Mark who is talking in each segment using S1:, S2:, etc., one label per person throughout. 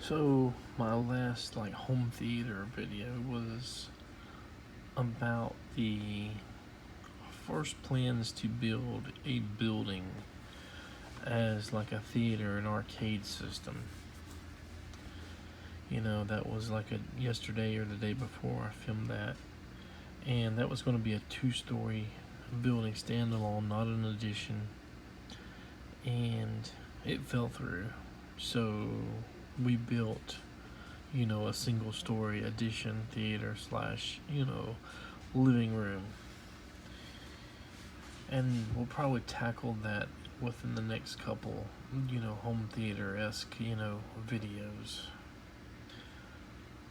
S1: So my last home theater video was about the first plans to build a building as a theater, an arcade system. That was yesterday or the day before I filmed that. And that was going to be a 2-story building, standalone, not an addition. And it fell through. So we built a single story addition theater slash living room, and we'll probably tackle that within the next couple home theater-esque videos.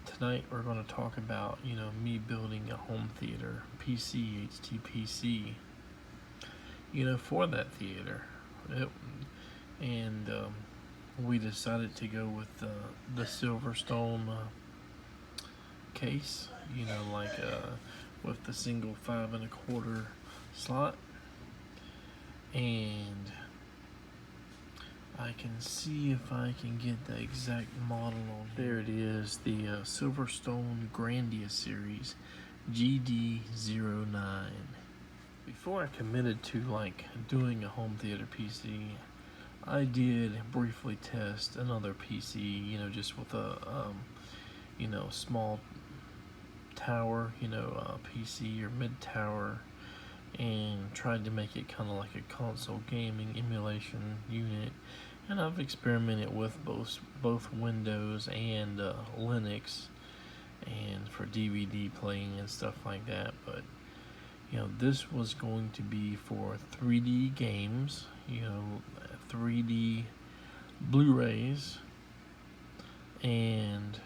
S1: Tonight we're going to talk about me building a home theater PC, HTPC, for that theater. We decided to go with the Silverstone case, with the single 5 1/4 slot, and I can see if I can get the exact model on here. There it is, the Silverstone Grandia series GD09. Before I committed to doing a home theater PC, I did briefly test another PC, just with a small tower, PC or mid tower, and tried to make it kind of like a console gaming emulation unit. And I've experimented with both Windows and Linux, and for DVD playing and stuff like that. But this was going to be for 3D games, 3D Blu-rays, and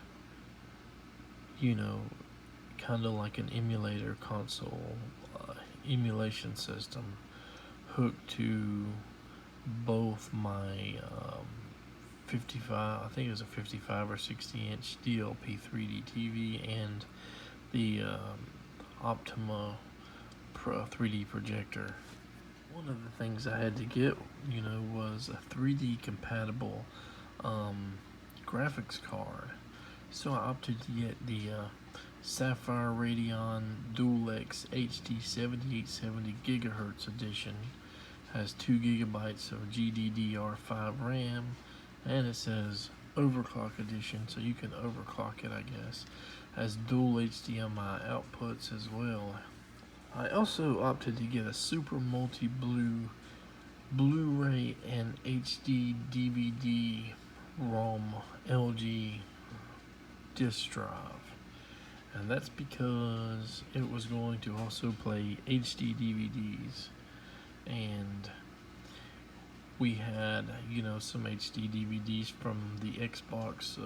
S1: kind of like an emulator console, emulation system hooked to both my 55, I think it was a 55 or 60 inch DLP 3D TV, and the Optima Pro 3D projector. One of the things I had to get, was a 3D compatible graphics card. So I opted to get the Sapphire Radeon DualX HD 7870 GHz edition. Has 2 gigabytes of GDDR5 RAM, and it says overclock edition, so you can overclock it, I guess. Has dual HDMI outputs as well. I also opted to get a Super Multi Blu-ray and HD-DVD ROM LG disc drive, and that's because it was going to also play HD DVDs, and we had some HD DVDs from the Xbox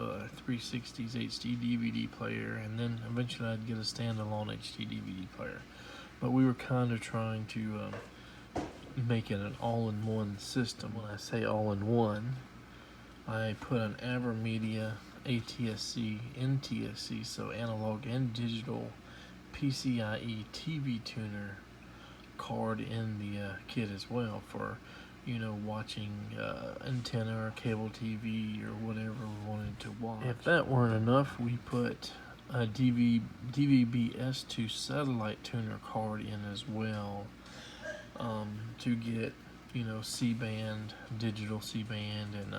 S1: 360's HD DVD player, and then eventually I'd get a standalone HD DVD player. But we were kind of trying to make it an all-in-one system. When I say all-in-one, I put an AverMedia ATSC, NTSC, so analog and digital PCIe TV tuner card in the kit as well for watching antenna or cable TV or whatever we wanted to watch. If that weren't enough, we put a DVB-S2 satellite tuner card in as well, to get C-band, digital C-band, and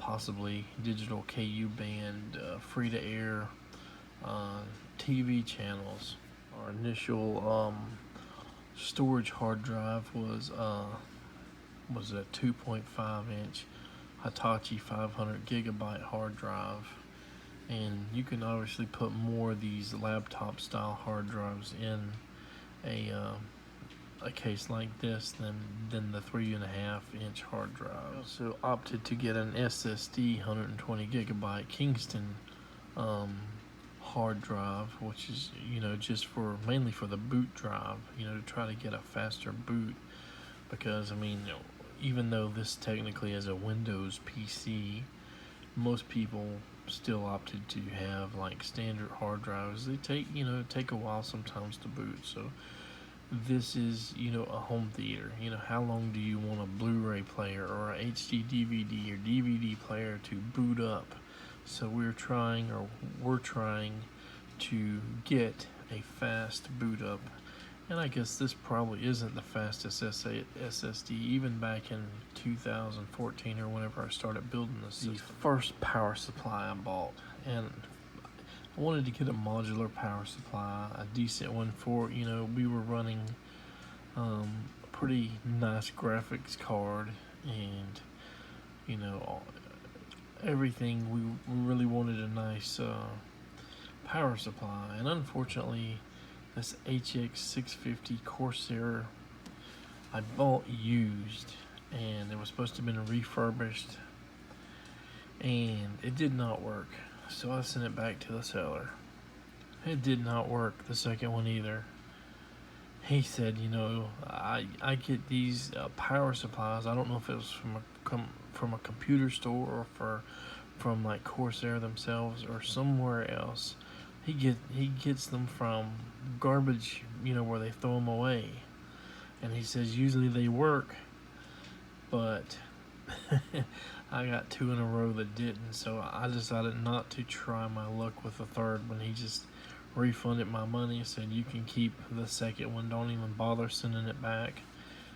S1: possibly digital KU band free-to-air TV channels. Our initial storage hard drive was a 2.5 inch Hitachi 500 gigabyte hard drive, and you can obviously put more of these laptop style hard drives in a case like this than the 3.5 inch hard drive. I also opted to get an SSD 120 gigabyte Kingston hard drive, which is just mainly for the boot drive, to try to get a faster boot, because even though this technically is a Windows PC, most people still opted to have standard hard drives. They take a while sometimes to boot, so this is, you know, a home theater. You know, how long do you want a Blu-ray player or a HD-DVD or DVD player to boot up? So we're trying to get a fast boot up. And I guess this probably isn't the fastest SSD, even back in 2014 or whenever I started building this system. The first power supply I bought, and I wanted to get a modular power supply, a decent one for, you know, we were running a pretty nice graphics card and, you know, everything. We really wanted a nice power supply, and unfortunately this HX650 Corsair I bought used, and it was supposed to have been refurbished, and it did not work. So I sent it back to the seller. It did not work the second one either. He said, you know, I get these power supplies. I don't know if it was from a computer store or from like Corsair themselves or somewhere else. He gets them from garbage, you know, where they throw them away. And he says usually they work, but I got 2 in a row that didn't, so I decided not to try my luck with the third one. He just refunded my money, said you can keep the second one, don't even bother sending it back.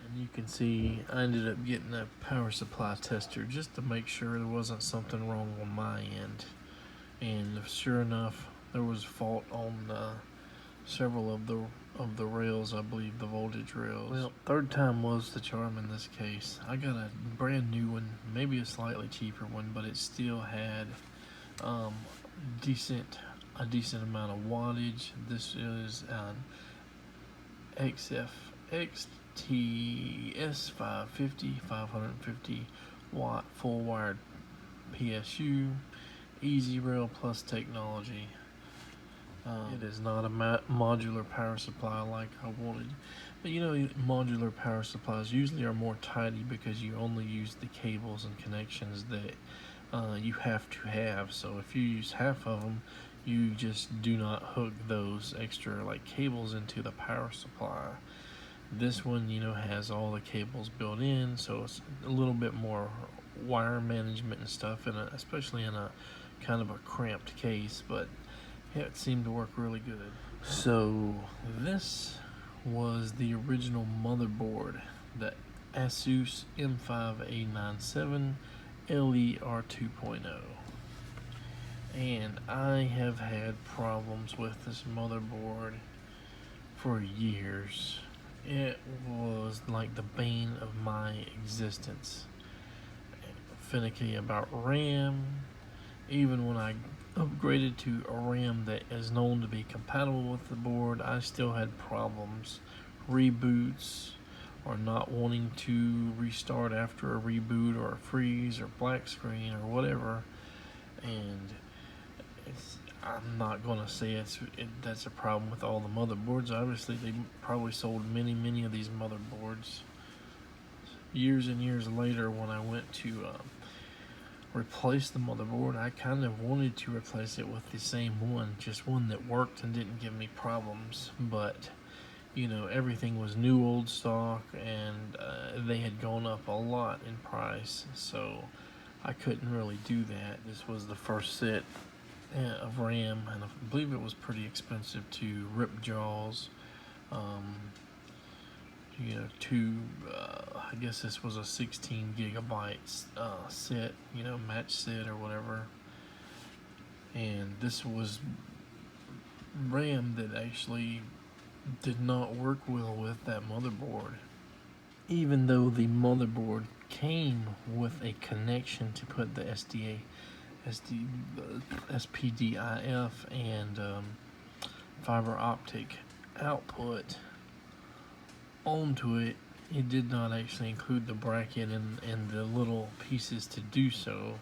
S1: And you can see I ended up getting a power supply tester just to make sure there wasn't something wrong on my end. And sure enough, there was fault on several of the rails, I believe, the voltage rails. Well, third time was the charm in this case. I got a brand new one, maybe a slightly cheaper one, but it still had a decent amount of wattage. This is an XTS 550 watt full wired PSU, easy rail plus technology. It is not a modular power supply like I wanted. But you know, modular power supplies usually are more tidy because you only use the cables and connections that you have to have. So if you use half of them, you just do not hook those extra like cables into the power supply. This one, you know, has all the cables built in, so it's a little bit more wire management and stuff, especially in a kind of a cramped case, but yeah, it seemed to work really good. So this was the original motherboard, the Asus M5A97 LER 2.0. And I have had problems with this motherboard for years. It was like the bane of my existence. Finicky about RAM. Even when I upgraded to a RAM that is known to be compatible with the board, I still had problems. Reboots, or not wanting to restart after a reboot, or a freeze, or black screen, or whatever. And I'm not going to say that's a problem with all the motherboards. Obviously, they probably sold many of these motherboards. Years and years later, when I went to replace the motherboard, I kind of wanted to replace it with the same one, just one that worked and didn't give me problems. But you know, everything was new old stock, and they had gone up a lot in price, so I couldn't really do that. This was the first set of RAM, and I believe it was pretty expensive to rip jaws. You know, I guess this was a 16 gigabytes set, you know, match set or whatever. And this was RAM that actually did not work well with that motherboard. Even though the motherboard came with a connection to put the SPDIF and fiber optic output onto it, it did not actually include the bracket and the little pieces to do so.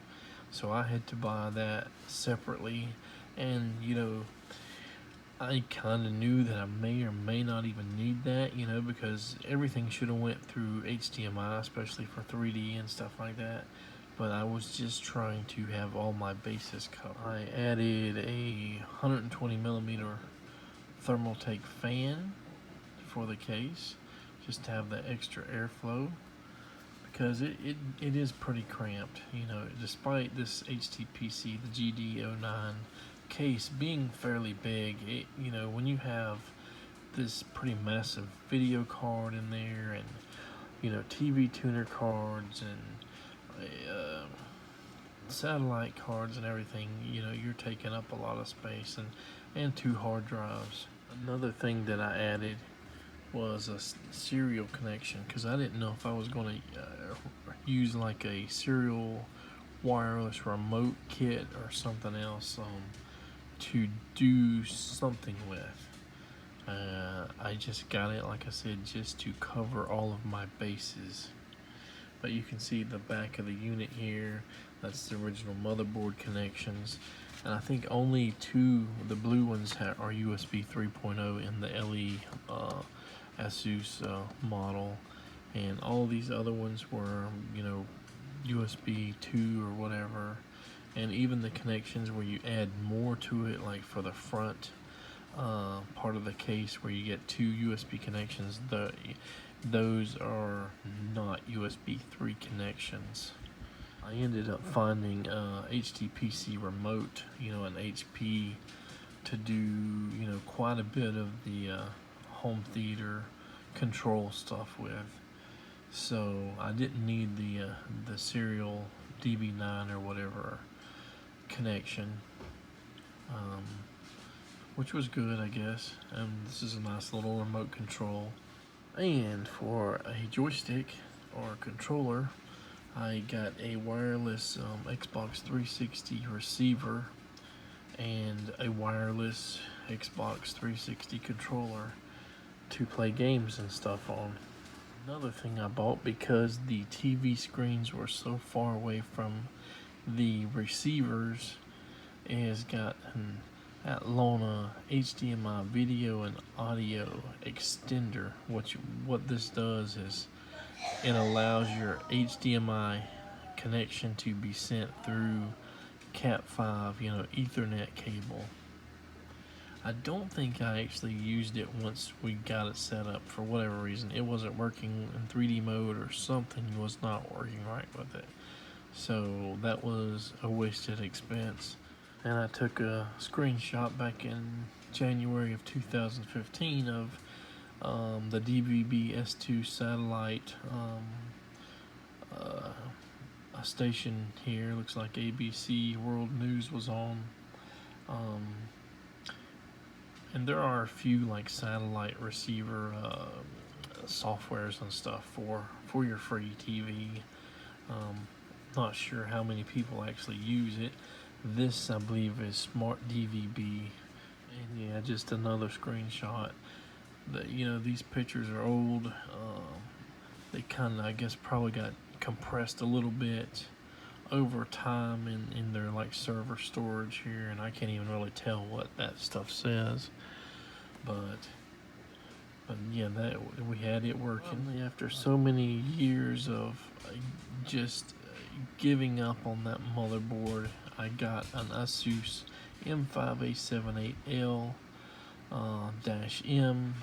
S1: So I had to buy that separately, and you know, I kind of knew that I may or may not even need that, you know, because everything should have went through HDMI, especially for 3D and stuff like that. But I was just trying to have all my bases covered. I added a 120 millimeter Thermaltake fan for the case, just to have that extra airflow, because it is pretty cramped. You know, despite this HTPC, the GD09 case being fairly big, you know, when you have this pretty massive video card in there, and you know, TV tuner cards and satellite cards and everything, you know, you're taking up a lot of space, and 2 hard drives. Another thing that I added was a serial connection, because I didn't know if I was going to use like a serial wireless remote kit or something else to do something with. I just got it, like I said, just to cover all of my bases. But you can see the back of the unit here. That's the original motherboard connections, and I think only 2, the blue ones are USB 3.0 in the LE Asus model, and all these other ones were, you know, USB 2 or whatever. And even the connections where you add more to it, like for the front part of the case where you get 2 USB connections, those are not USB 3 connections. I ended up finding HTPC remote, you know, an HP, to do, you know, quite a bit of the home theater control stuff with. So I didn't need the serial DB9 or whatever connection, which was good, I guess. And this is a nice little remote control. And for a joystick or controller, I got a wireless Xbox 360 receiver and a wireless Xbox 360 controller to play games and stuff on. Another thing I bought, because the TV screens were so far away from the receivers, is got an Atlona HDMI video and audio extender. What this does is it allows your HDMI connection to be sent through Cat5, you know, Ethernet cable. I don't think I actually used it once we got it set up. For whatever reason, it wasn't working in 3D mode, or something was not working right with it. So that was a wasted expense. And I took a screenshot back in January of 2015 of the DVB S2 satellite a station here. Looks like ABC World News was on. And there are a few like satellite receiver softwares and stuff for your free TV. Not sure how many people actually use it. This, I believe, is Smart DVB. And yeah, just another screenshot. You know, these pictures are old. They kind of, I guess, probably got compressed a little bit over time in their like server storage here, and I can't even really tell what that stuff says. But yeah, that we had it working. After so many years of just giving up on that motherboard, I got an Asus M5A78L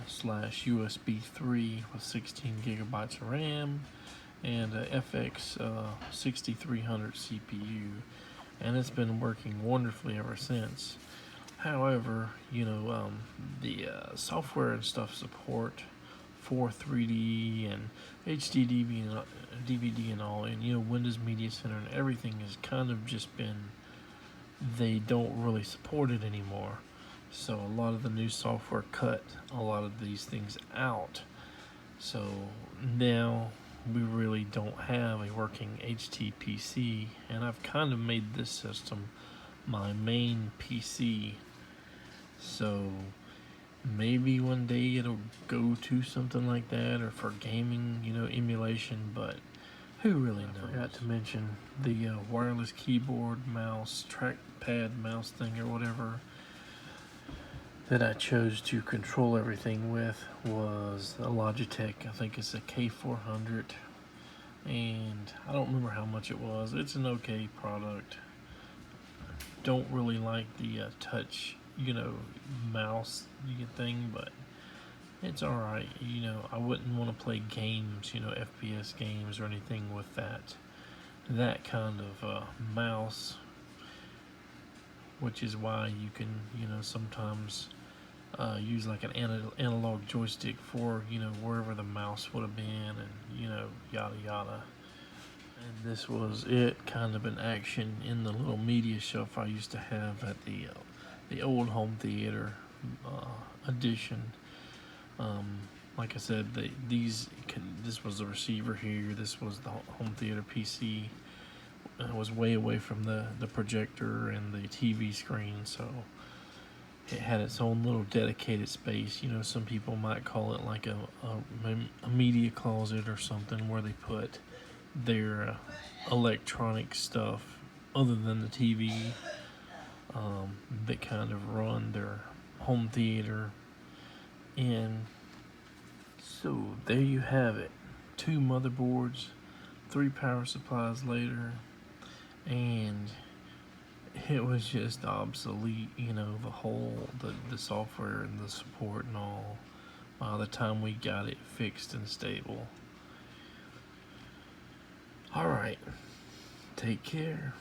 S1: -M/USB 3 with 16 gigabytes of RAM and a FX 6300 CPU, and it's been working wonderfully ever since. However, you know, the software and stuff support for 3D and HD-DVD and all, and you know, Windows Media Center and everything has kind of just been, they don't really support it anymore. So a lot of the new software cut a lot of these things out. So now we really don't have a working HTPC, and I've kind of made this system my main PC. So maybe one day it'll go to something like that, or for gaming, you know, emulation, but who really knows? I forgot to mention the wireless keyboard, mouse, trackpad mouse thing or whatever that I chose to control everything with was a Logitech. I think it's a K400, and I don't remember how much it was. It's an okay product. Don't really like the touch, you know, mouse thing, but It's alright. You know, I wouldn't want to play games, you know, FPS games or anything with that kind of mouse, which is why you can, you know, sometimes use like an analog joystick for, you know, wherever the mouse would have been, and, you know, yada yada. And this was it, kind of in action in the little media shelf I used to have at the old home theater edition. Like I said, this was the receiver here. This was the home theater PC. It was way away from the projector and the TV screen, so it had its own little dedicated space. You know, some people might call it like a media closet or something, where they put their electronic stuff other than the TV, that kind of run their home theater. And so there you have it, 2 motherboards, 3 power supplies later, and it was just obsolete, you know, the software and the support and all, by the time we got it fixed and stable. Alright, take care.